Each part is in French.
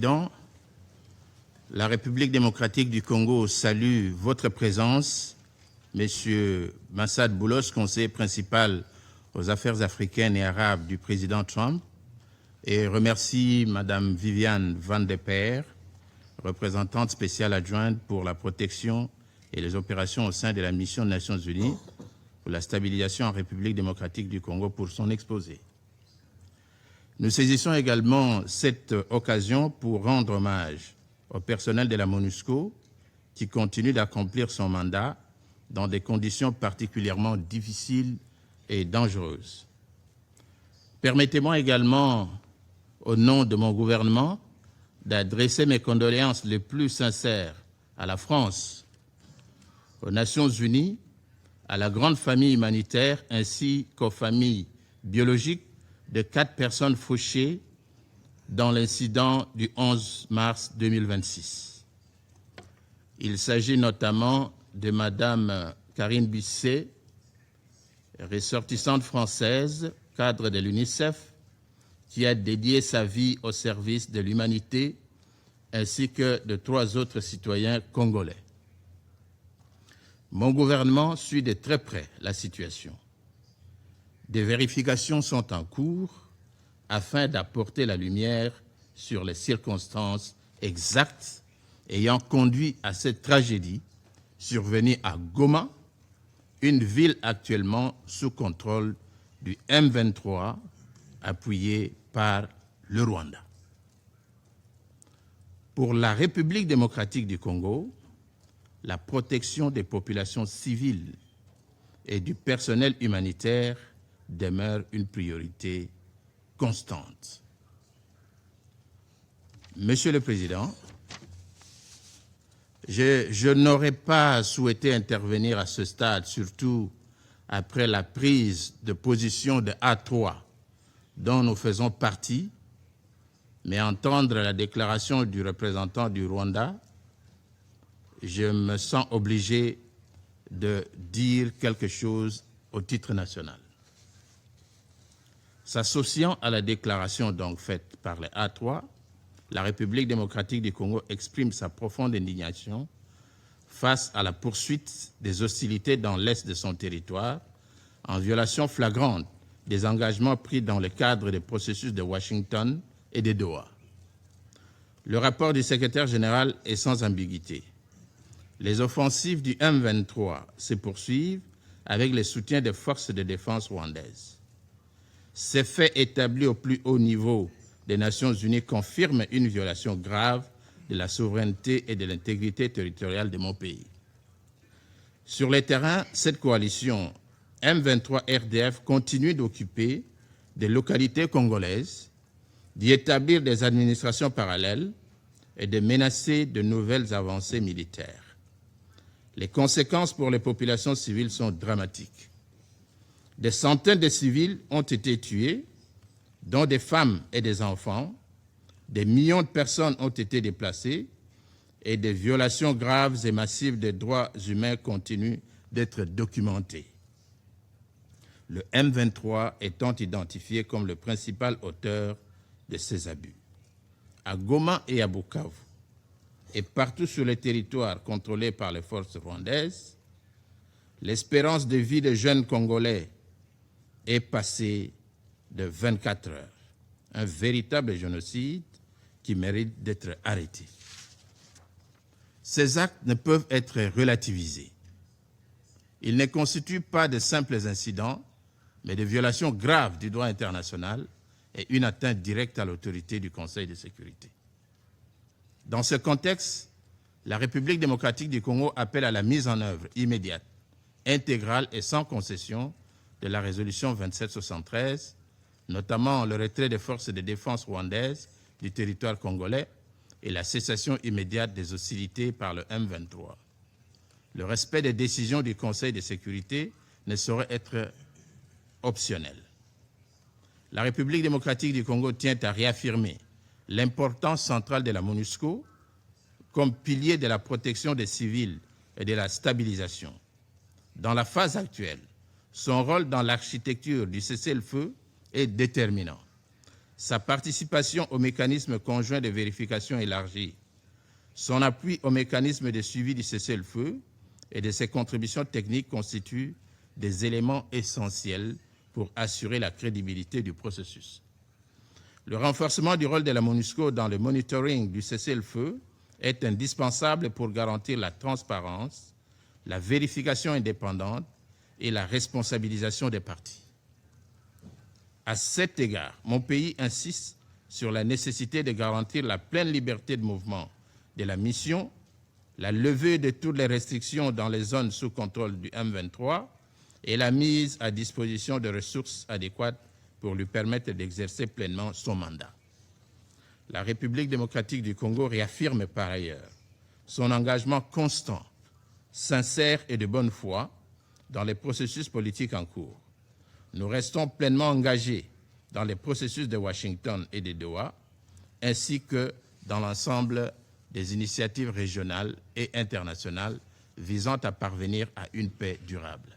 Président, la République démocratique du Congo salue votre présence, Monsieur Massad Boulos, conseiller principal aux affaires africaines et arabes du président Trump, et remercie Madame Viviane Van de Peer, représentante spéciale adjointe pour la protection et les opérations au sein de la mission des Nations Unies pour la stabilisation en République démocratique du Congo pour son exposé. Nous saisissons également cette occasion pour rendre hommage au personnel de la MONUSCO qui continue d'accomplir son mandat dans des conditions particulièrement difficiles et dangereuses. Permettez-moi également, au nom de mon gouvernement, d'adresser mes condoléances les plus sincères à la France, aux Nations Unies, à la grande famille humanitaire ainsi qu'aux familles biologiques de 4 personnes fauchées dans l'incident du 11 mars 2026. Il s'agit notamment de Madame Karine Bisset, ressortissante française, cadre de l'UNICEF, qui a dédié sa vie au service de l'humanité, ainsi que de 3 autres citoyens congolais. Mon gouvernement suit de très près la situation. Des vérifications sont en cours afin d'apporter la lumière sur les circonstances exactes ayant conduit à cette tragédie survenue à Goma, une ville actuellement sous contrôle du M23, appuyé par le Rwanda. Pour la République démocratique du Congo, la protection des populations civiles et du personnel humanitaire demeure une priorité constante. Monsieur le Président, je n'aurais pas souhaité intervenir à ce stade, surtout après la prise de position de A3 dont nous faisons partie, mais entendre la déclaration du représentant du Rwanda, je me sens obligé de dire quelque chose au titre national. S'associant à la déclaration donc faite par les A3, la République démocratique du Congo exprime sa profonde indignation face à la poursuite des hostilités dans l'est de son territoire, en violation flagrante des engagements pris dans le cadre des processus de Washington et de Doha. Le rapport du secrétaire général est sans ambiguïté. Les offensives du M23 se poursuivent avec le soutien des forces de défense rwandaises. Ces faits établis au plus haut niveau des Nations Unies confirment une violation grave de la souveraineté et de l'intégrité territoriale de mon pays. Sur le terrain, cette coalition M23 RDF continue d'occuper des localités congolaises, d'y établir des administrations parallèles et de menacer de nouvelles avancées militaires. Les conséquences pour les populations civiles sont dramatiques. Des centaines de civils ont été tués, dont des femmes et des enfants. Des millions de personnes ont été déplacées et des violations graves et massives des droits humains continuent d'être documentées. Le M23 étant identifié comme le principal auteur de ces abus. À Goma et à Bukavu, et partout sur les territoires contrôlés par les forces rwandaises, l'espérance de vie des jeunes Congolais est passée de 24 heures. Un véritable génocide qui mérite d'être arrêté. Ces actes ne peuvent être relativisés. Ils ne constituent pas de simples incidents, mais des violations graves du droit international et une atteinte directe à l'autorité du Conseil de sécurité. Dans ce contexte, la République démocratique du Congo appelle à la mise en œuvre immédiate, intégrale et sans concession de la résolution 2773, notamment le retrait des forces de défense rwandaises du territoire congolais et la cessation immédiate des hostilités par le M23. Le respect des décisions du Conseil de sécurité ne saurait être optionnel. La République démocratique du Congo tient à réaffirmer l'importance centrale de la MONUSCO comme pilier de la protection des civils et de la stabilisation. Dans la phase actuelle, son rôle dans l'architecture du cessez-le-feu est déterminant. sa participation au mécanisme conjoint de vérification élargi, son appui au mécanisme de suivi du cessez-le-feu et de ses contributions techniques constituent des éléments essentiels pour assurer la crédibilité du processus. Le renforcement du rôle de la MONUSCO dans le monitoring du cessez-le-feu est indispensable pour garantir la transparence, la vérification indépendante et la responsabilisation des parties. À cet égard, mon pays insiste sur la nécessité de garantir la pleine liberté de mouvement de la mission, la levée de toutes les restrictions dans les zones sous contrôle du M23 et la mise à disposition de ressources adéquates pour lui permettre d'exercer pleinement son mandat. La République démocratique du Congo réaffirme par ailleurs son engagement constant, sincère et de bonne foi dans les processus politiques en cours. Nous restons pleinement engagés dans les processus de Washington et de Doha, ainsi que dans l'ensemble des initiatives régionales et internationales visant à parvenir à une paix durable.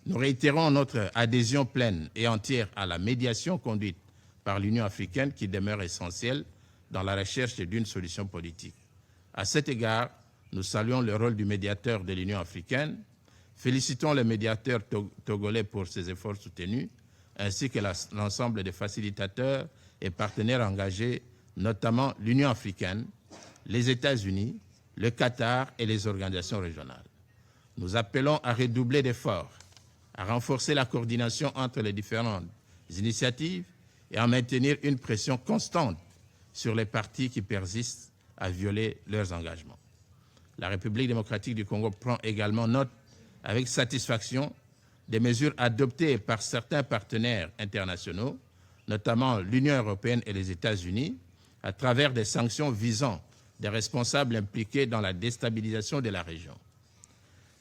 Nous réitérons notre adhésion pleine et entière à la médiation conduite par l'Union africaine qui demeure essentielle dans la recherche d'une solution politique. À cet égard, nous saluons le rôle du médiateur de l'Union africaine, félicitons le médiateur togolais pour ses efforts soutenus, ainsi que l'ensemble des facilitateurs et partenaires engagés, notamment l'Union africaine, les États-Unis, le Qatar et les organisations régionales. Nous appelons à redoubler d'efforts, à renforcer la coordination entre les différentes initiatives et à maintenir une pression constante sur les partis qui persistent à violer leurs engagements. La République démocratique du Congo prend également note avec satisfaction des mesures adoptées par certains partenaires internationaux, notamment l'Union européenne et les États-Unis, à travers des sanctions visant des responsables impliqués dans la déstabilisation de la région.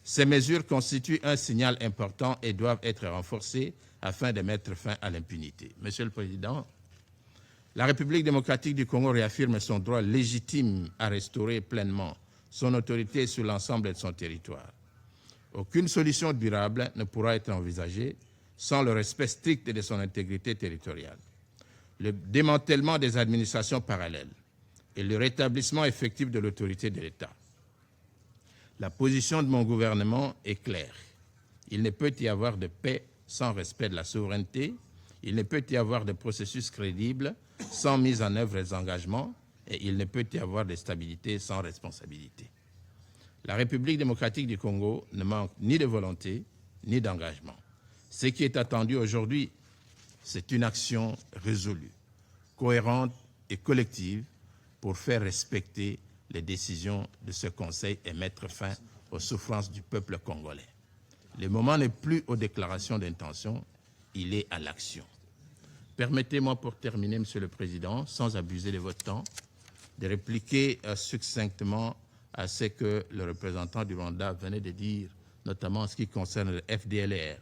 Ces mesures constituent un signal important et doivent être renforcées afin de mettre fin à l'impunité. Monsieur le Président, la République démocratique du Congo réaffirme son droit légitime à restaurer pleinement son autorité sur l'ensemble de son territoire. Aucune solution durable ne pourra être envisagée sans le respect strict de son intégrité territoriale. Le démantèlement des administrations parallèles et le rétablissement effectif de l'autorité de l'État. La position de mon gouvernement est claire. Il ne peut y avoir de paix sans respect de la souveraineté. Il ne peut y avoir de processus crédible sans mise en œuvre des engagements et il ne peut y avoir de stabilité sans responsabilité. La République démocratique du Congo ne manque ni de volonté ni d'engagement. Ce qui est attendu aujourd'hui, c'est une action résolue, cohérente et collective pour faire respecter les décisions de ce Conseil et mettre fin aux souffrances du peuple congolais. Le moment n'est plus aux déclarations d'intention, il est à l'action. Permettez-moi pour terminer, Monsieur le Président, sans abuser de votre temps, de répliquer succinctement à ce que le représentant du Rwanda venait de dire, notamment en ce qui concerne le FDLR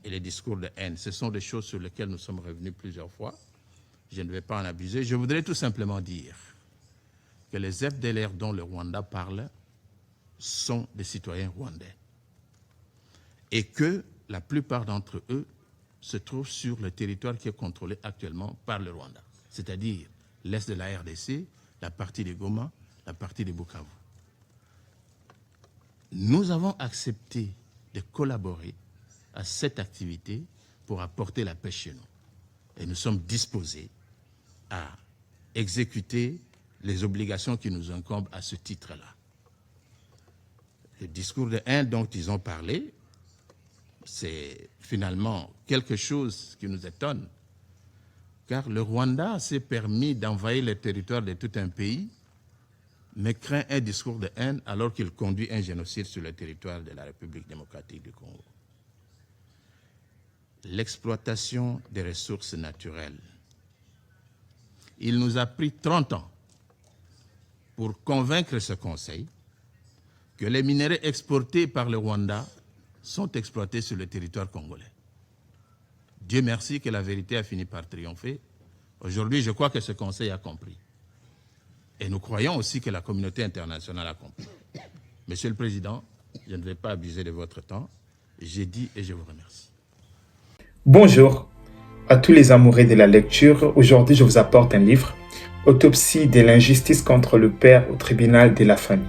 et les discours de haine. Ce sont des choses sur lesquelles nous sommes revenus plusieurs fois. Je ne vais pas en abuser. Je voudrais tout simplement dire que les FDLR dont le Rwanda parle sont des citoyens rwandais et que la plupart d'entre eux se trouvent sur le territoire qui est contrôlé actuellement par le Rwanda, c'est-à-dire l'est de la RDC, la partie de Goma, la partie de Bukavu. Nous avons accepté de collaborer à cette activité pour apporter la paix chez nous. Et nous sommes disposés à exécuter les obligations qui nous incombent à ce titre-là. Le discours de haine dont ils ont parlé, c'est finalement quelque chose qui nous étonne, car le Rwanda s'est permis d'envahir le territoire de tout un pays, mais craint un discours de haine alors qu'il conduit un génocide sur le territoire de la République démocratique du Congo. L'exploitation des ressources naturelles. Il nous a pris 30 ans pour convaincre ce Conseil que les minerais exportés par le Rwanda sont exploités sur le territoire congolais. Dieu merci que la vérité a fini par triompher. Aujourd'hui, je crois que ce Conseil a compris. Et nous croyons aussi que la communauté internationale a compris. Monsieur le Président, je ne vais pas abuser de votre temps. J'ai dit et je vous remercie. Bonjour. à tous les amoureux de la lecture. Aujourd'hui, je vous apporte un livre, Autopsie de l'injustice contre le père au tribunal de la famille.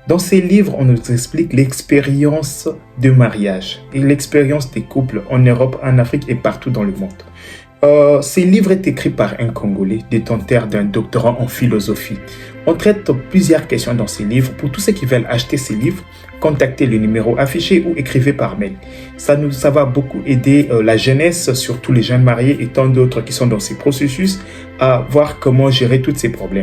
Dans ces livres, on nous explique l'expérience de mariage et l'expérience des couples en Europe, en Afrique et partout dans le monde. Ce livre est écrit par un Congolais, détenteur d'un doctorat en philosophie. On traite plusieurs questions dans ces livres. Pour tous ceux qui veulent acheter ces livres, contactez le numéro affiché ou écrivez par mail. Ça va beaucoup aider la jeunesse, surtout les jeunes mariés et tant d'autres qui sont dans ces processus, à voir comment gérer tous ces problèmes.